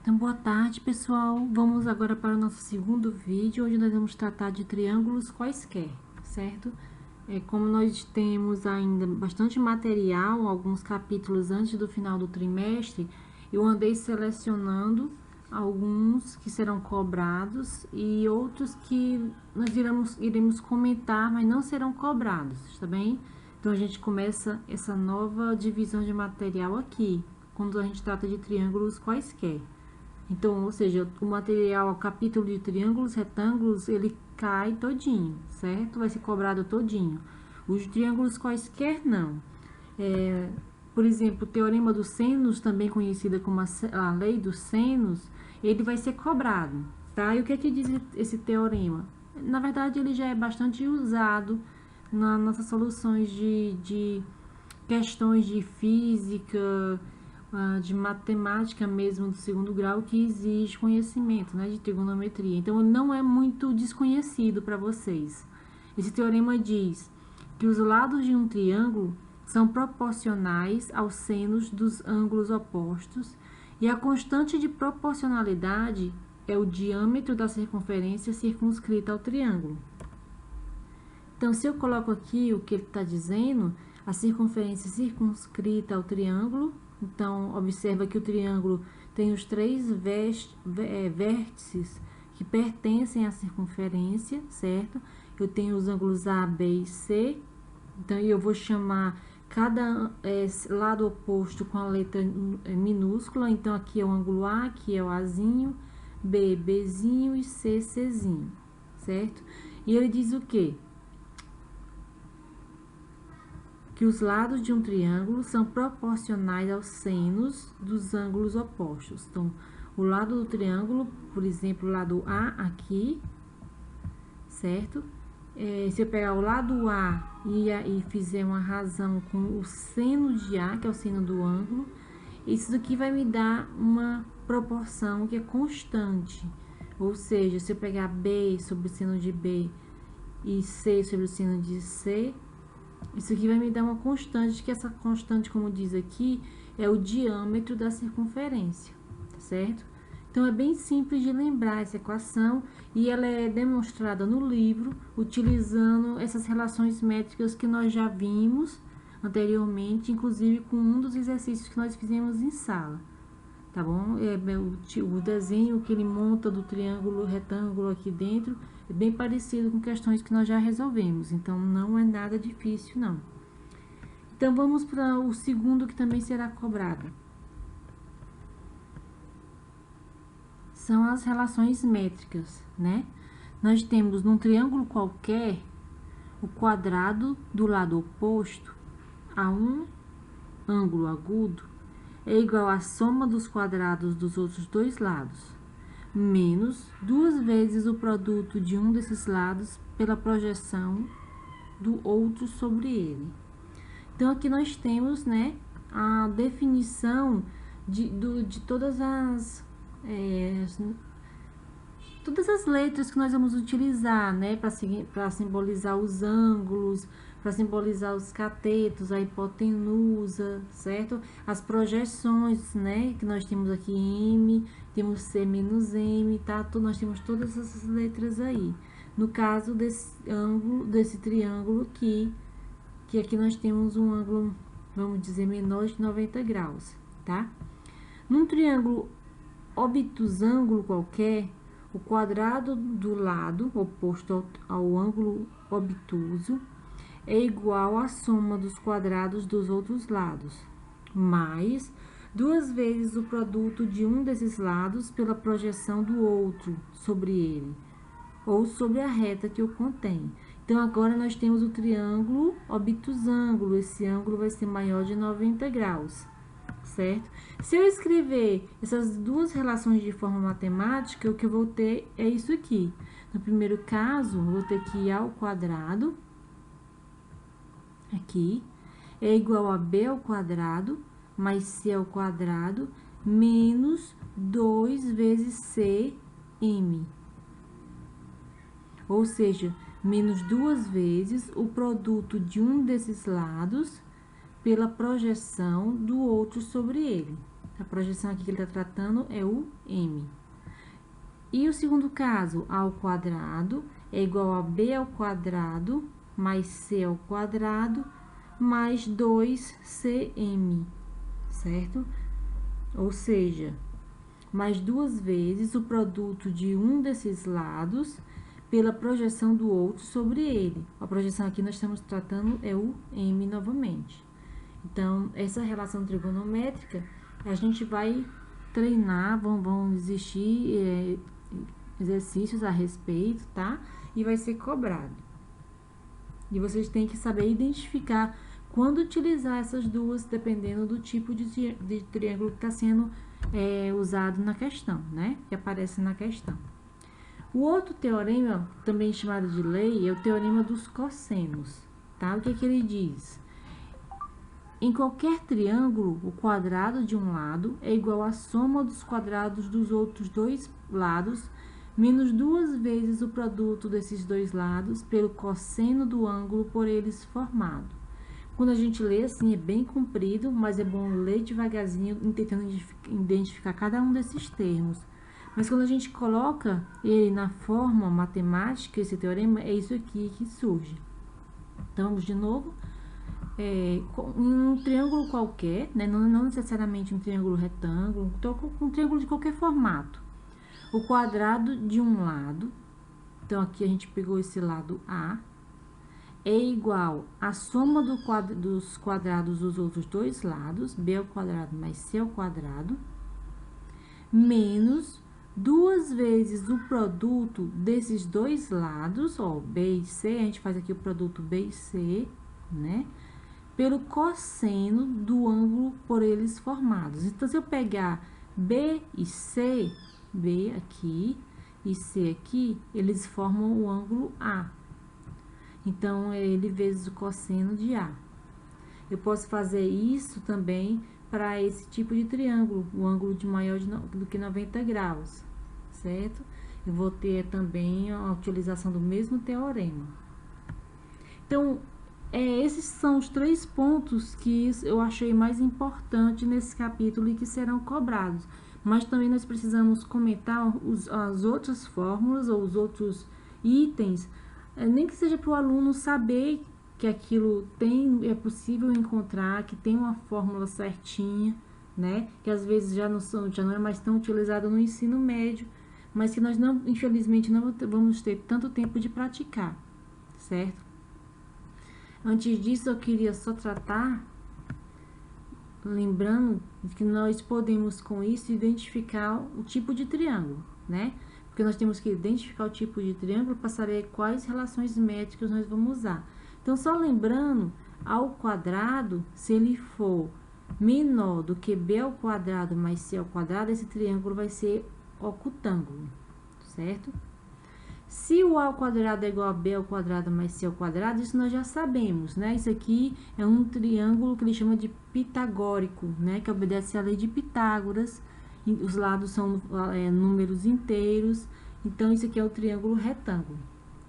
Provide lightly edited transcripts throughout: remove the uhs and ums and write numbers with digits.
Então, boa tarde, pessoal. Vamos agora para o nosso segundo vídeo, onde nós vamos tratar de triângulos quaisquer, certo? Como nós temos ainda bastante material, alguns capítulos antes do final do trimestre, eu andei selecionando alguns que serão cobrados e outros que nós iremos comentar, mas não serão cobrados, tá bem? Então, a gente começa essa nova divisão de material aqui, quando a gente trata de triângulos quaisquer. Então, ou seja, o material, o capítulo de triângulos, retângulos, ele cai todinho, certo? Vai ser cobrado todinho. Os triângulos quaisquer, não. Por exemplo, o teorema dos senos, também conhecida como a lei dos senos, ele vai ser cobrado, tá? E o que é que diz esse teorema? Na verdade, ele já é bastante usado nas nossas soluções de questões de física, de matemática mesmo do segundo grau, que exige conhecimento, né, de trigonometria. Então, não é muito desconhecido para vocês. Esse teorema diz que os lados de um triângulo são proporcionais aos senos dos ângulos opostos e a constante de proporcionalidade é o diâmetro da circunferência circunscrita ao triângulo. Então, se eu coloco aqui o que ele está dizendo, a circunferência circunscrita ao triângulo. Então, observa que o triângulo tem os três vértices que pertencem à circunferência, certo? Eu tenho os ângulos A, B e C. Então, eu vou chamar cada lado oposto com a letra minúscula. Então, aqui é o ângulo A, aqui é o Azinho, B, Bzinho e C, Czinho, certo? E ele diz o quê? Que os lados de um triângulo são proporcionais aos senos dos ângulos opostos. Então, o lado do triângulo, por exemplo, o lado A aqui, certo? Se eu pegar o lado A e fizer uma razão com o seno de A, que é o seno do ângulo, isso daqui vai me dar uma proporção que é constante. Ou seja, se eu pegar B sobre o seno de B e C sobre o seno de C, isso aqui vai me dar uma constante, que essa constante, como diz aqui, é o diâmetro da circunferência, certo? Então, é bem simples de lembrar essa equação e ela é demonstrada no livro, utilizando essas relações métricas que nós já vimos anteriormente, inclusive com um dos exercícios que nós fizemos em sala, tá bom? O desenho que ele monta do triângulo retângulo aqui dentro é bem parecido com questões que nós já resolvemos, então não é nada difícil, não. Então, vamos para o segundo que também será cobrado. São as relações métricas, né? Nós temos num triângulo qualquer, o quadrado do lado oposto a um ângulo agudo é igual à soma dos quadrados dos outros dois lados, menos 2 vezes o produto de um desses lados pela projeção do outro sobre ele. Então, aqui nós temos, né, a definição de todas as letras que nós vamos utilizar, né, para simbolizar os ângulos, para simbolizar os catetos, a hipotenusa, certo? As projeções, né, que nós temos aqui M, temos C menos M, tá? Nós temos todas essas letras aí. No caso desse ângulo, desse triângulo aqui, que aqui nós temos um ângulo, vamos dizer, menor de 90 graus, tá? Num triângulo obtusângulo qualquer, o quadrado do lado oposto ao ângulo obtuso é igual à soma dos quadrados dos outros lados, mais 2 vezes o produto de um desses lados pela projeção do outro sobre ele, ou sobre a reta que o contém. Então, agora nós temos o triângulo obtusângulo, esse ângulo vai ser maior de 90 graus, certo? Se eu escrever essas duas relações de forma matemática, o que eu vou ter é isso aqui. No primeiro caso, eu vou ter que A ao quadrado, aqui, é igual a B ao quadrado, mais C ao quadrado, menos 2 vezes CM. Ou seja, menos 2 vezes o produto de um desses lados pela projeção do outro sobre ele, A projeção aqui que ele está tratando é o M. E o segundo caso, A ao quadrado é igual a B ao quadrado mais C ao quadrado mais 2CM, certo? Ou seja, mais duas vezes o produto de um desses lados pela projeção do outro sobre ele. A projeção aqui nós estamos tratando é o M novamente. Então, essa relação trigonométrica, a gente vai treinar, vão existir exercícios a respeito, tá? E vai ser cobrado. E vocês têm que saber identificar quando utilizar essas duas, dependendo do tipo de triângulo que está sendo usado na questão, né? Que aparece na questão. O outro teorema, também chamado de lei, é o teorema dos cossenos, tá? O que que ele diz? Em qualquer triângulo, o quadrado de um lado é igual à soma dos quadrados dos outros dois lados, menos duas vezes o produto desses dois lados pelo cosseno do ângulo por eles formado. Quando a gente lê assim, é bem comprido, mas é bom ler devagarzinho, tentando identificar cada um desses termos. Mas quando a gente coloca ele na forma matemática, esse teorema, é isso aqui que surge. Então, vamos de novo. Em um triângulo qualquer, né, não necessariamente um triângulo retângulo, um triângulo de qualquer formato. O quadrado de um lado, então aqui a gente pegou esse lado A, é igual à soma dos quadrados dos outros dois lados, B ao quadrado mais C ao quadrado, menos duas vezes o produto desses dois lados, ó, B e C, a gente faz aqui o produto B e C, né? Pelo cosseno do ângulo por eles formados. Então, se eu pegar B e C, B aqui e C aqui, eles formam o ângulo A. Então, é ele vezes o cosseno de A. Eu posso fazer isso também para esse tipo de triângulo, o ângulo de maior do que 90 graus, certo? Eu vou ter também a utilização do mesmo teorema. Então, esses são os três pontos que eu achei mais importante nesse capítulo e que serão cobrados. Mas também nós precisamos comentar as outras fórmulas ou os outros itens, nem que seja para o aluno saber que aquilo é possível encontrar, que tem uma fórmula certinha, né? Que às vezes já não é mais tão utilizado no ensino médio, mas que nós infelizmente não vamos ter tanto tempo de praticar, certo? Antes disso, eu queria só tratar, lembrando que nós podemos com isso identificar o tipo de triângulo, né? Porque nós temos que identificar o tipo de triângulo para saber quais relações métricas nós vamos usar. Então, só lembrando, ao quadrado, se ele for menor do que B ao quadrado mais C ao quadrado, esse triângulo vai ser ocutângulo, certo? Se o A ao quadrado é igual a B ao quadrado mais C ao quadrado, isso nós já sabemos, né? Isso aqui é um triângulo que ele chama de pitagórico, né? Que obedece à lei de Pitágoras. Os lados são números inteiros. Então, isso aqui é o triângulo retângulo,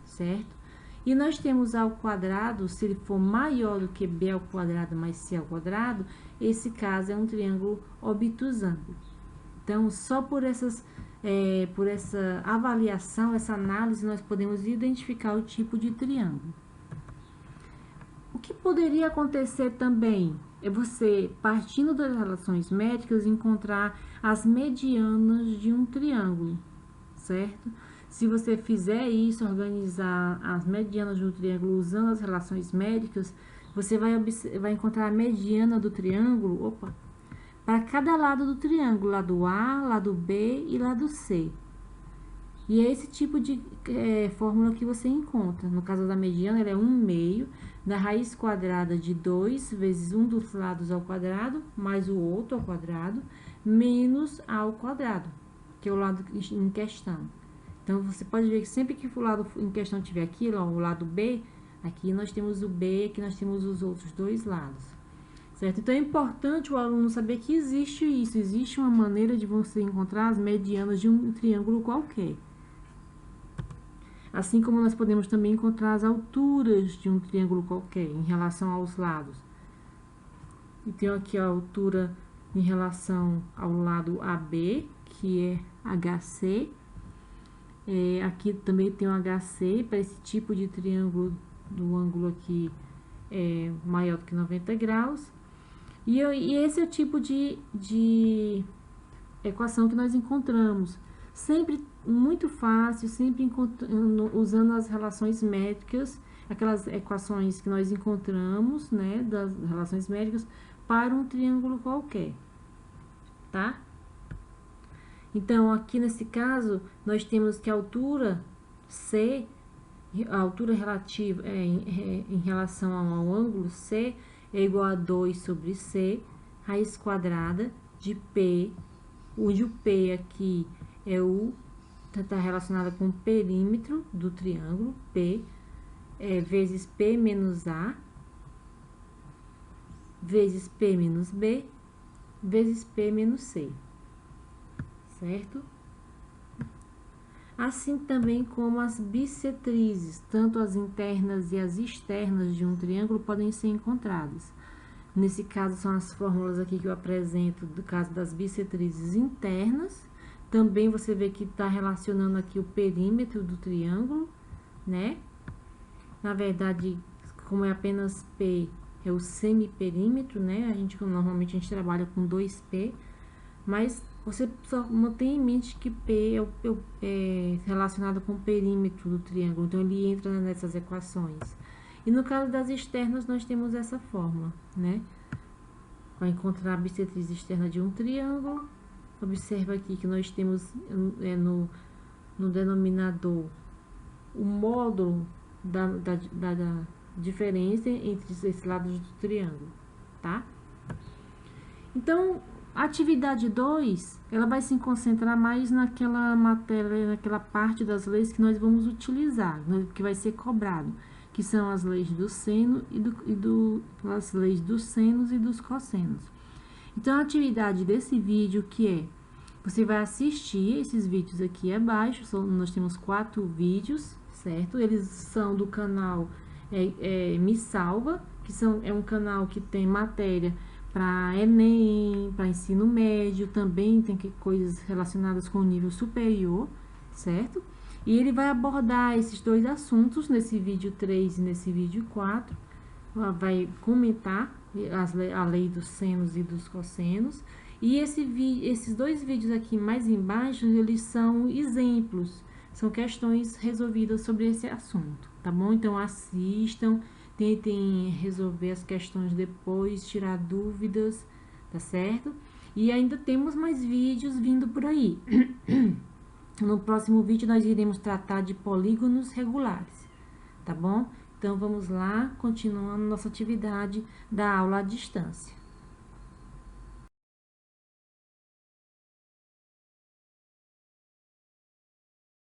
certo? E nós temos A ao quadrado, se ele for maior do que B ao quadrado mais C ao quadrado, esse caso é um triângulo obtusângulo. Então, só por essa avaliação, essa análise, nós podemos identificar o tipo de triângulo. O que poderia acontecer também é você, partindo das relações métricas, encontrar as medianas de um triângulo, certo? Se você fizer isso, organizar as medianas de um triângulo usando as relações métricas, você vai encontrar a mediana do triângulo, para cada lado do triângulo, lado A, lado B e lado C. E é esse tipo de fórmula que você encontra. No caso da mediana, ela é 1/2 da raiz quadrada de 2 vezes um dos lados ao quadrado, mais o outro ao quadrado, menos A ao quadrado, que é o lado em questão. Então, você pode ver que sempre que o lado em questão tiver aqui, ó, o lado B, aqui nós temos o B, aqui nós temos os outros dois lados. Certo? Então, é importante o aluno saber que existe isso, existe uma maneira de você encontrar as medianas de um triângulo qualquer. Assim como nós podemos também encontrar as alturas de um triângulo qualquer em relação aos lados. Então, aqui a altura em relação ao lado AB, que é HC. Aqui também tem o HC, para esse tipo de triângulo do ângulo aqui é maior do que 90 graus. E esse é o tipo de equação que nós encontramos. Sempre muito fácil, sempre usando as relações métricas, aquelas equações que nós encontramos, né, das relações métricas, para um triângulo qualquer, tá? Então, aqui nesse caso, nós temos que a altura C, a altura relativa em relação ao ângulo C, é igual a 2 sobre C, raiz quadrada de P, onde o P aqui está relacionado com o perímetro do triângulo, P, vezes P menos A, vezes P menos B, vezes P menos C, certo? Assim também como as bissetrizes, tanto as internas e as externas de um triângulo podem ser encontradas. Nesse caso, são as fórmulas aqui que eu apresento do caso das bissetrizes internas. Também você vê que está relacionando aqui o perímetro do triângulo, né? Na verdade, como é apenas P, é o semiperímetro, né? Normalmente a gente trabalha com 2P, mas você só mantém em mente que P é relacionado com o perímetro do triângulo, então ele entra nessas equações. E no caso das externas, nós temos essa fórmula, né? Para encontrar a bissetriz externa de um triângulo, observa aqui que nós temos no denominador o módulo da diferença entre esses lados do triângulo, tá? Então, a atividade 2, ela vai se concentrar mais naquela matéria, naquela parte das leis que nós vamos utilizar, que vai ser cobrado, que são as leis do seno as leis dos senos e dos cossenos. Então, a atividade desse vídeo você vai assistir esses vídeos aqui abaixo, nós temos 4 vídeos, certo? Eles são do canal Me Salva, que é um canal que tem matéria para Enem, para ensino médio, também tem coisas relacionadas com o nível superior, certo? E ele vai abordar esses 2 assuntos nesse vídeo 3 e nesse vídeo 4, vai comentar a lei dos senos e dos cossenos, e esses 2 vídeos aqui mais embaixo, eles são exemplos, são questões resolvidas sobre esse assunto, tá bom? Então, assistam, tentem resolver as questões depois, tirar dúvidas, tá certo? E ainda temos mais vídeos vindo por aí. No próximo vídeo, nós iremos tratar de polígonos regulares, tá bom? Então, vamos lá, continuando nossa atividade da aula à distância.